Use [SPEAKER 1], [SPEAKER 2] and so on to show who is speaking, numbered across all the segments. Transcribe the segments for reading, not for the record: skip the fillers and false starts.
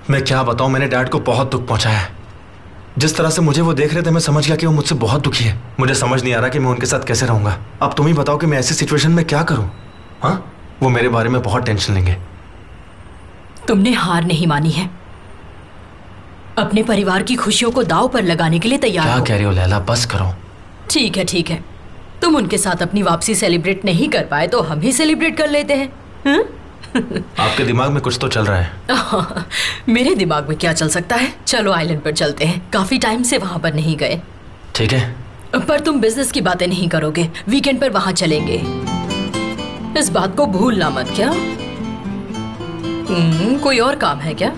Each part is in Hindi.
[SPEAKER 1] मैं क्या बताऊं, मैंने डैड को बहुत दुख पहुंचाया है। जिस तरह से मुझे वो देख रहे थे मैं समझ गया कि वो मुझसे बहुत दुखी है। मुझे समझ नहीं आ रहा कि मैं उनके साथ कैसे रहूंगा। अब तुम ही बताओ कि मैं ऐसी सिचुएशन में क्या करूं। हाँ, वो मेरे बारे में बहुत टेंशन लेंगे।
[SPEAKER 2] तुमने हार नहीं मानी है, अपने परिवार की खुशियों को दांव पर लगाने के लिए तैयार हो।
[SPEAKER 1] क्या कह रही हो लैला, बस करो। ठीक है
[SPEAKER 2] ठीक है, तुम उनके साथ अपनी वापसी सेलिब्रेट नहीं कर पाए तो हम ही सेलिब्रेट कर लेते हैं।
[SPEAKER 1] आपके दिमाग में कुछ तो चल रहा है।
[SPEAKER 2] मेरे दिमाग में क्या चल सकता है। चलो आइलैंड पर चलते हैं, काफी टाइम से वहां पर नहीं गए।
[SPEAKER 1] ठीक है,
[SPEAKER 2] पर तुम बिजनेस की बातें नहीं करोगे, वीकेंड पर वहां चलेंगे, इस बात को भूलना मत। क्या कोई और काम है क्या?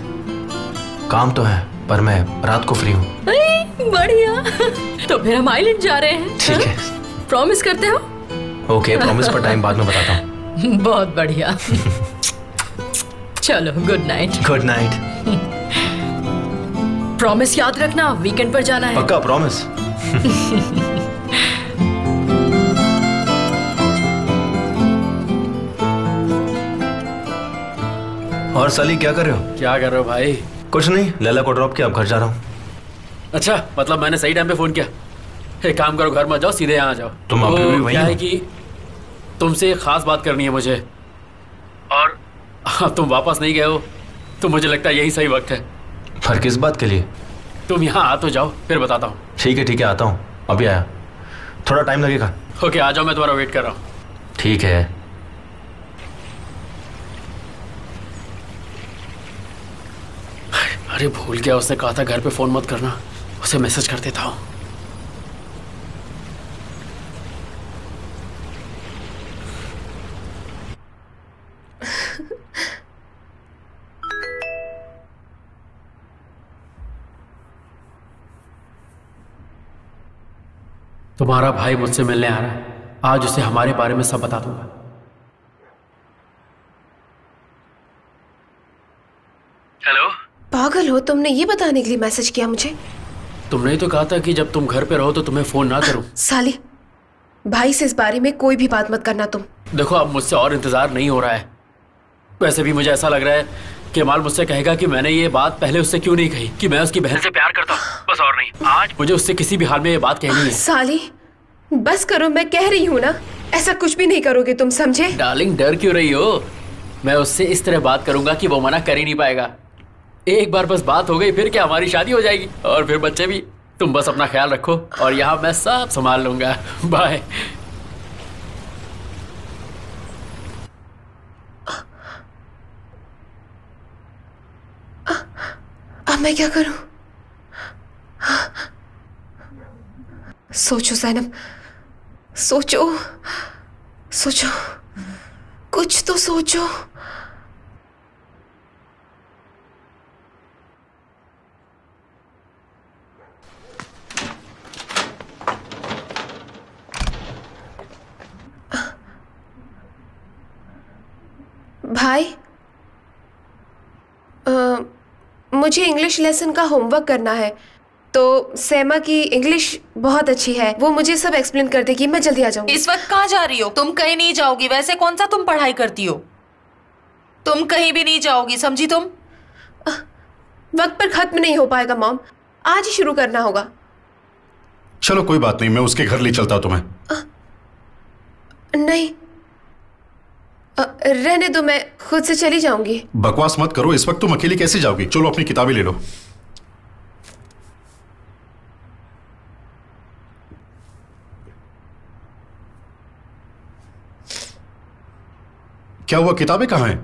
[SPEAKER 1] काम तो है पर मैं रात को फ्री हूँ।
[SPEAKER 2] बढ़िया, तो फिर हम आइलैंड जा रहे हैं।
[SPEAKER 1] ठीक है,
[SPEAKER 2] प्रॉमिस करते हो?
[SPEAKER 1] ओके, प्रॉमिस पर टाइम बाद में बताता हूँ।
[SPEAKER 2] बहुत बढ़िया। चलो, good night.
[SPEAKER 1] Good night.
[SPEAKER 2] Promise याद रखना, वीकेंड पर जाना है।
[SPEAKER 1] पक्का प्रॉमिस। और साली क्या कर रहे हो?
[SPEAKER 3] क्या कर रहे हो भाई?
[SPEAKER 1] कुछ नहीं, लैला को ड्रॉप किया, अब घर जा रहा हूँ।
[SPEAKER 3] अच्छा, मतलब मैंने सही टाइम पे फोन किया। एक काम करो, घर मत जाओ, सीधे यहाँ आ जाओ।
[SPEAKER 1] तुम अभी भी वहीं
[SPEAKER 3] क्या
[SPEAKER 1] हो?
[SPEAKER 3] है कि तुमसे एक खास बात करनी है मुझे, और तुम वापस नहीं गए हो तो मुझे लगता है यही सही वक्त है।
[SPEAKER 1] पर किस बात के लिए?
[SPEAKER 3] तुम यहाँ आ तो जाओ, फिर बताता हूँ।
[SPEAKER 1] ठीक है, आता हूँ, अभी आया, थोड़ा टाइम लगेगा।
[SPEAKER 3] ओके, आ जाओ, मैं तुम्हारा वेट कर रहा हूँ।
[SPEAKER 1] ठीक है।
[SPEAKER 3] अरे भूल गया, उसने कहा था घर पे फोन मत करना, उसे मैसेज कर देता हूँ। तुम्हारा भाई मुझसे मिलने आ रहा है, आज उसे हमारे बारे में सब बता दूंगा। हेलो,
[SPEAKER 4] पागल हो, तुमने ये बताने के लिए मैसेज किया मुझे?
[SPEAKER 3] तुमने ही तो कहा था कि जब तुम घर पे रहो तो तुम्हें फोन ना करूं।
[SPEAKER 4] साली, भाई से इस बारे में कोई भी बात मत करना तुम।
[SPEAKER 3] देखो, अब मुझसे और इंतजार नहीं हो रहा है। वैसे भी मुझे ऐसा लग रहा है कि माल मुझसे कहेगा कि मैंने ये बात पहले उससे क्यों नहीं कही कि मैं उसकी बहन से प्यार करता हूँ, बस और नहीं। आज मुझे उससे किसी भी हाल में ये बात कहनी है।
[SPEAKER 4] साली, बस करो, मैं कह रही हूँ ना, ऐसा कुछ भी नहीं करोगे तुम, समझे?
[SPEAKER 3] डार्लिंग, डर क्यों रही हो? मैं उससे इस तरह बात करूंगा कि वो मना कर ही नहीं पाएगा। एक बार बस बात हो गई, फिर क्या हमारी शादी हो जाएगी और फिर बच्चे भी। तुम बस अपना ख्याल रखो और यहाँ मैं सब संभाल लूंगा। बाय।
[SPEAKER 4] अब मैं क्या करूं? सोचो ज़ैनब, सोचो सोचो, कुछ तो सोचो। भाई, मुझे इंग्लिश लेसन का होमवर्क करना है, तो सैमा की इंग्लिश बहुत अच्छी है, वो मुझे सब एक्सप्लेन कर देगी। मैं जल्दी आ जाऊंगी।
[SPEAKER 5] इस वक्त कहाँ जा रही हो? तुम कहीं नहीं जाओगी। वैसे कौन सा तुम पढ़ाई करती हो? तुम कहीं भी नहीं जाओगी, समझी तुम?
[SPEAKER 4] वक्त पर खत्म नहीं हो पाएगा मॉम, आज ही शुरू करना होगा।
[SPEAKER 6] चलो कोई बात नहीं, मैं उसके घर ले चलता हूं तुम्हें।
[SPEAKER 4] नहीं, रहने दो, मैं खुद से चली जाऊंगी।
[SPEAKER 6] बकवास मत करो, इस वक्त तुम अकेली कैसे जाओगी? चलो अपनी किताबें ले लो। क्या हुआ, किताबें कहाँ हैं?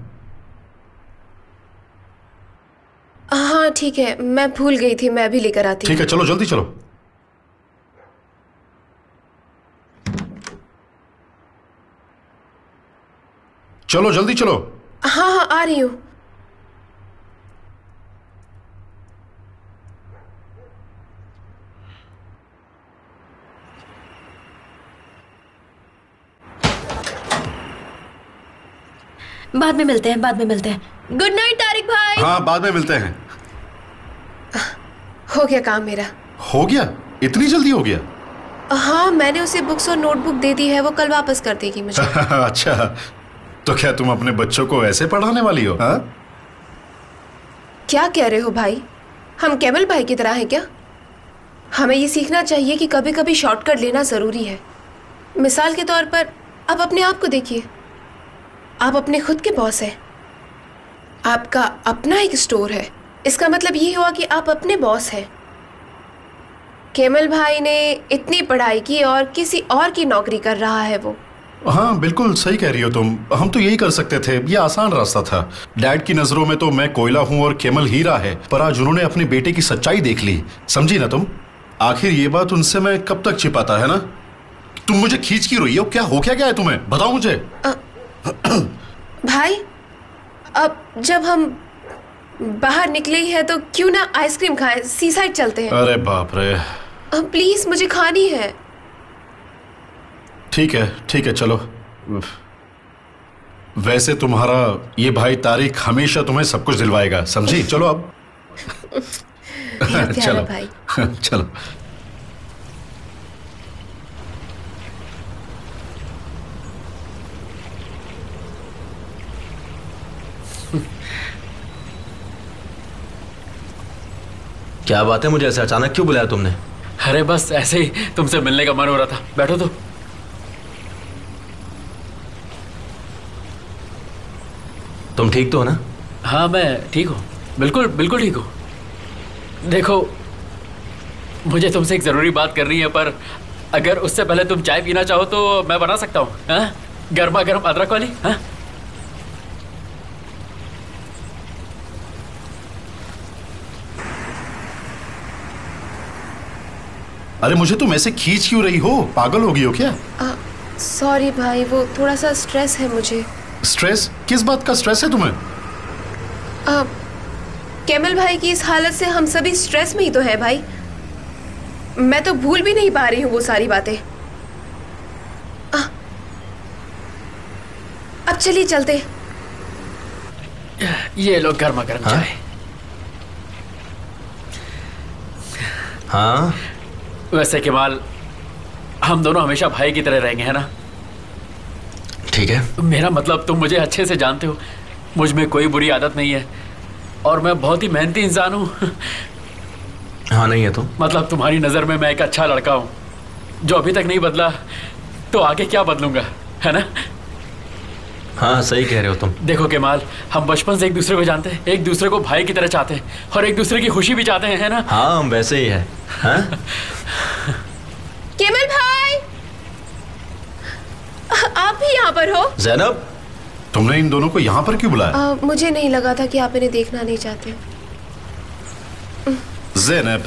[SPEAKER 4] हाँ ठीक है, मैं भूल गई थी, मैं अभी लेकर आती।
[SPEAKER 6] ठीक है, चलो जल्दी चलो। चलो जल्दी चलो।
[SPEAKER 4] हाँ हाँ, आ रही हूँ।
[SPEAKER 2] बाद में मिलते हैं, बाद में मिलते हैं।
[SPEAKER 5] गुड नाइट तारिक भाई।
[SPEAKER 6] हाँ, बाद में मिलते हैं।
[SPEAKER 4] हो गया काम मेरा।
[SPEAKER 6] हो गया? इतनी जल्दी हो गया?
[SPEAKER 4] हाँ, मैंने उसे बुक्स और नोटबुक दे दी है, वो कल वापस कर देगी मुझे।
[SPEAKER 6] अच्छा, तो क्या तुम अपने बच्चों को ऐसे पढ़ाने वाली हो? हाँ?
[SPEAKER 4] क्या कह रहे हो भाई? हम कैमल भाई की तरह हैं क्या? हमें ये सीखना चाहिए कि कभी कभी शॉर्टकट लेना ज़रूरी है। मिसाल के तौर पर आप अपने आप को देखिए, आप अपने खुद के बॉस हैं। आपका अपना एक स्टोर है, इसका मतलब ये हुआ कि आप अपने बॉस हैं। कैमल भाई ने इतनी पढ़ाई की और किसी और की नौकरी कर रहा है वो।
[SPEAKER 6] हाँ बिल्कुल सही कह रही हो तुम। हम तो यही कर सकते थे, ये आसान रास्ता था। डैड की नजरों में तो मैं कोयला हूँ और केमल हीरा है, पर आज उन्होंने अपने बेटे की सच्चाई देख ली। समझी ना तुम? आखिर ये बात उनसे मैं कब तक छिपाता, है ना? तुम मुझे खींच की रही हो, क्या हो क्या गया है तुम्हें? बताओ मुझे।
[SPEAKER 4] भाई अब जब हम बाहर निकले ही हैं तो क्यों ना आइसक्रीम खाएं, सी साइड चलते हैं।
[SPEAKER 6] अरे बाप रे।
[SPEAKER 4] प्लीज मुझे खानी है।
[SPEAKER 6] ठीक है चलो। वैसे तुम्हारा ये भाई तारिक हमेशा तुम्हें सब कुछ दिलवाएगा, समझी? चलो अब। चलो
[SPEAKER 4] भाई।
[SPEAKER 6] चलो।
[SPEAKER 1] क्या बात है, मुझे ऐसे अचानक क्यों बुलाया तुमने?
[SPEAKER 3] अरे बस ऐसे ही तुमसे मिलने का मन हो रहा था। बैठो तो।
[SPEAKER 1] तुम ठीक तो हो ना?
[SPEAKER 3] हाँ मैं ठीक हूँ, बिल्कुल बिल्कुल ठीक हूँ। देखो मुझे तुमसे एक ज़रूरी बात करनी है, पर अगर उससे पहले तुम चाय पीना चाहो तो मैं बना सकता हूँ। गर्मा गर्म अदरक वाली। हाँ
[SPEAKER 6] अरे मुझे तुम ऐसे खींच क्यों रही हो? पागल हो गई हो क्या?
[SPEAKER 4] सॉरी भाई, वो थोड़ा सा स्ट्रेस है मुझे।
[SPEAKER 6] स्ट्रेस? किस बात का स्ट्रेस है तुम्हें?
[SPEAKER 4] कैमल भाई की इस हालत से हम सभी स्ट्रेस में ही तो हैं भाई। मैं तो भूल भी नहीं पा रही हूँ वो सारी बातें। अब चलिए चलते।
[SPEAKER 3] ये लो गर्मा गर्म चाय।
[SPEAKER 1] हाँ
[SPEAKER 3] वैसे केमाल, हम दोनों हमेशा भाई की तरह रहेंगे, है ना?
[SPEAKER 1] ठीक है।
[SPEAKER 3] मेरा मतलब तुम मुझे अच्छे से जानते हो, मुझ में कोई बुरी आदत नहीं है और मैं बहुत ही मेहनती इंसान हूँ।
[SPEAKER 1] हाँ नहीं है तो?
[SPEAKER 3] मतलब तुम्हारी नज़र में मैं एक अच्छा लड़का हूँ जो अभी तक नहीं बदला, तो आगे क्या बदलूंगा, है ना?
[SPEAKER 1] हाँ सही कह रहे हो तुम।
[SPEAKER 3] देखो केमाल, हम बचपन से एक दूसरे को जानते हैं, एक दूसरे को भाई की तरह चाहते हैं और एक दूसरे की खुशी भी चाहते हैं, है ना?
[SPEAKER 1] हाँ हम वैसे ही है। हाँ?
[SPEAKER 4] केमल भाई, आप भी यहाँ पर हो?
[SPEAKER 1] ज़ैनब,
[SPEAKER 6] तुमने इन दोनों को यहाँ पर क्यों बुलाया?
[SPEAKER 4] मुझे नहीं लगा था कि आप इन्हें देखना नहीं चाहते।
[SPEAKER 6] ज़ैनब,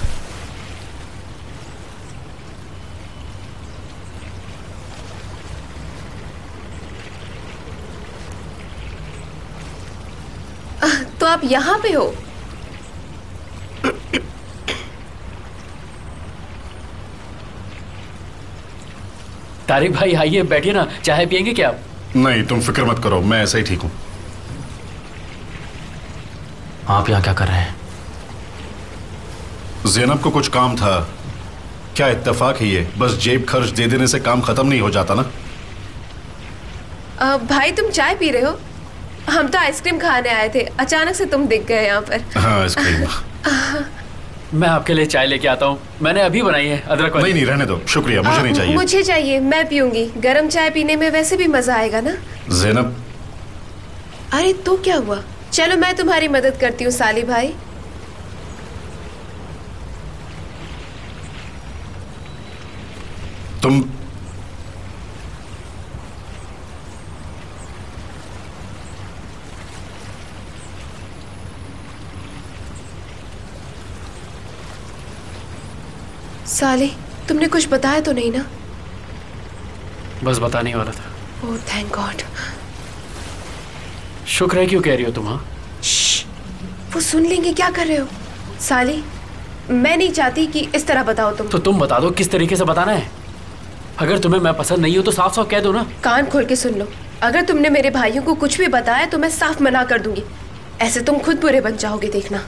[SPEAKER 4] तो आप यहाँ पे हो?
[SPEAKER 3] तारिक भाई आइए, बैठिए ना, चाय पियेंगे क्या आप?
[SPEAKER 6] नहीं तुम फिक्र मत करो, मैं ऐसा ही ठीक हूँ।
[SPEAKER 1] आप यहाँ क्या कर रहे हैं?
[SPEAKER 6] ज़ैनब को कुछ काम था। क्या इत्तेफाक है ये, बस जेब खर्च दे देने से काम खत्म नहीं हो जाता ना।
[SPEAKER 4] भाई तुम चाय पी रहे हो? हम तो आइसक्रीम खाने आए थे, अचानक से तुम दिख गए यहाँ पर।
[SPEAKER 6] हाँ आइसक्रीम।
[SPEAKER 3] मैं आपके लिए चाय लेके आता हूँ, मैंने अभी बनाई है अदरक वाली।
[SPEAKER 6] नहीं रहने दो, शुक्रिया, मुझे नहीं चाहिए।
[SPEAKER 4] मुझे चाहिए, मैं पीऊंगी। गरम चाय पीने में वैसे भी मजा आएगा ना।
[SPEAKER 6] ज़ैनब।
[SPEAKER 4] अरे तो क्या हुआ, चलो मैं तुम्हारी मदद करती हूँ साली भाई।
[SPEAKER 6] तुम
[SPEAKER 4] साले, तुमने कुछ बताया तो नहीं ना?
[SPEAKER 3] बस बताने वाला था।
[SPEAKER 4] Oh thank God.
[SPEAKER 3] शुक्र है, क्यों कह रही हो तुम? हाँ
[SPEAKER 4] वो सुन लेंगे, क्या कर रहे हो? साली, मैं नहीं चाहती कि इस तरह बताओ तुम।
[SPEAKER 3] तो तुम बता दो किस तरीके से बताना है। अगर तुम्हें मैं पसंद नहीं हूं तो साफ साफ कह दो ना।
[SPEAKER 4] कान खोल के सुन लो, अगर तुमने मेरे भाइयों को कुछ भी बताया तो मैं साफ मना कर दूंगी। ऐसे तुम खुद बुरे बन जाओगे, देखना।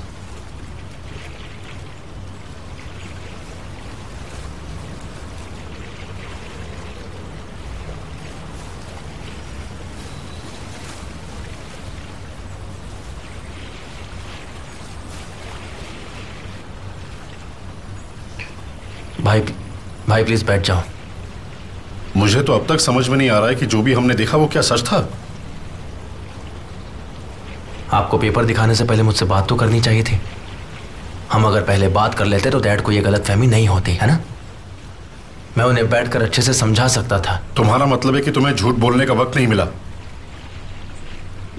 [SPEAKER 1] भाई भाई प्लीज बैठ जाओ।
[SPEAKER 6] मुझे तो अब तक समझ में नहीं आ रहा है कि जो भी हमने देखा वो क्या सच था।
[SPEAKER 1] आपको पेपर दिखाने से पहले मुझसे बात तो करनी चाहिए थी। हम अगर पहले बात कर लेते तो डैड को ये गलतफहमी नहीं होती, है ना? मैं उन्हें बैठकर अच्छे से समझा सकता था।
[SPEAKER 6] तुम्हारा मतलब है कि तुम्हें झूठ बोलने का वक्त नहीं मिला?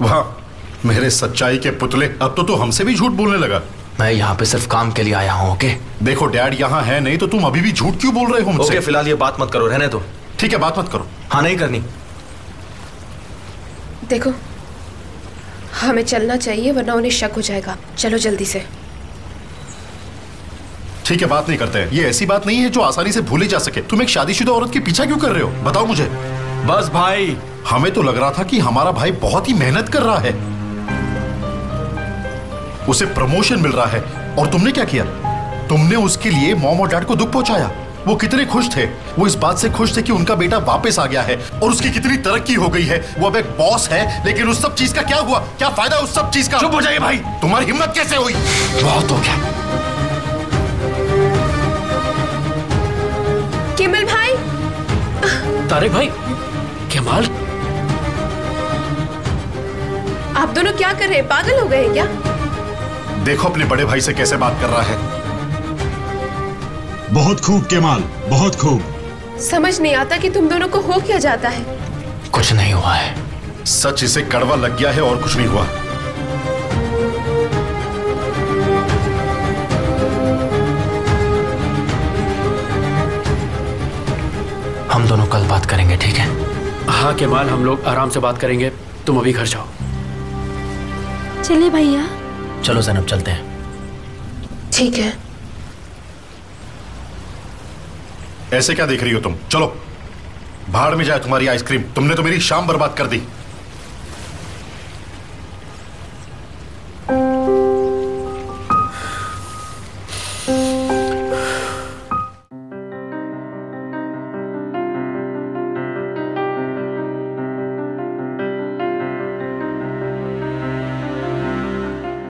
[SPEAKER 6] वाह मेरे सच्चाई के पुतले, अब तो तू हमसे भी झूठ बोलने लगा।
[SPEAKER 1] मैं यहाँ पे सिर्फ काम के लिए आया हूँ। ओके
[SPEAKER 6] देखो डैड यहाँ है नहीं तो तुम अभी भी झूठ क्यों बोल रहे हो मुझसे?
[SPEAKER 1] ओके फिलहाल ये बात मत करो, रहने दो।
[SPEAKER 6] ठीक है बात मत करो।
[SPEAKER 1] हाँ नहीं करनी।
[SPEAKER 4] देखो हमें चलना चाहिए वरना उन्हें शक हो जाएगा। चलो जल्दी से।
[SPEAKER 6] ठीक है बात नहीं करते हैं। ये ऐसी बात नहीं है जो आसानी से भूली जा सके। तुम एक शादीशुदा औरत के पीछा क्यों कर रहे हो बताओ मुझे।
[SPEAKER 1] बस भाई,
[SPEAKER 6] हमें तो लग रहा था कि हमारा भाई बहुत ही मेहनत कर रहा है, उसे प्रमोशन मिल रहा है, और तुमने क्या किया? तुमने उसके लिए मॉम और डैड को दुख पहुंचाया। वो कितने खुश थे, वो इस बात से खुश थे कि उनका बेटा वापस आ गया है और उसकी कितनी तरक्की हो गई है। वो अब एक बॉस है, लेकिन उस सब चीज का क्या हुआ? क्या फायदा उस सब चीज का?
[SPEAKER 1] चुप हो जाइए भाई।
[SPEAKER 6] तुम्हारी हिम्मत कैसे हुई?
[SPEAKER 1] बहुत हो गया।
[SPEAKER 4] केमल भाई।
[SPEAKER 3] तारिक भाई, केमाल,
[SPEAKER 4] आप दोनों क्या कर रहे हैं? पागल हो गए हैं क्या?
[SPEAKER 6] देखो अपने बड़े भाई से कैसे बात कर रहा है।
[SPEAKER 7] बहुत खूब केमाल, बहुत खूब।
[SPEAKER 4] समझ नहीं आता कि तुम दोनों को हो क्या जाता है।
[SPEAKER 1] कुछ नहीं हुआ है।
[SPEAKER 6] सच इसे कड़वा लग गया है और कुछ नहीं हुआ।
[SPEAKER 1] हम दोनों कल बात करेंगे, ठीक है?
[SPEAKER 3] हाँ केमाल, हम लोग आराम से बात करेंगे। तुम अभी घर जाओ।
[SPEAKER 8] चलिए भैया।
[SPEAKER 1] चलो ज़ैनब चलते हैं।
[SPEAKER 4] ठीक है।
[SPEAKER 6] ऐसे क्या देख रही हो तुम? चलो भाड़ में जाए तुम्हारी आइसक्रीम। तुमने तो मेरी शाम बर्बाद कर दी।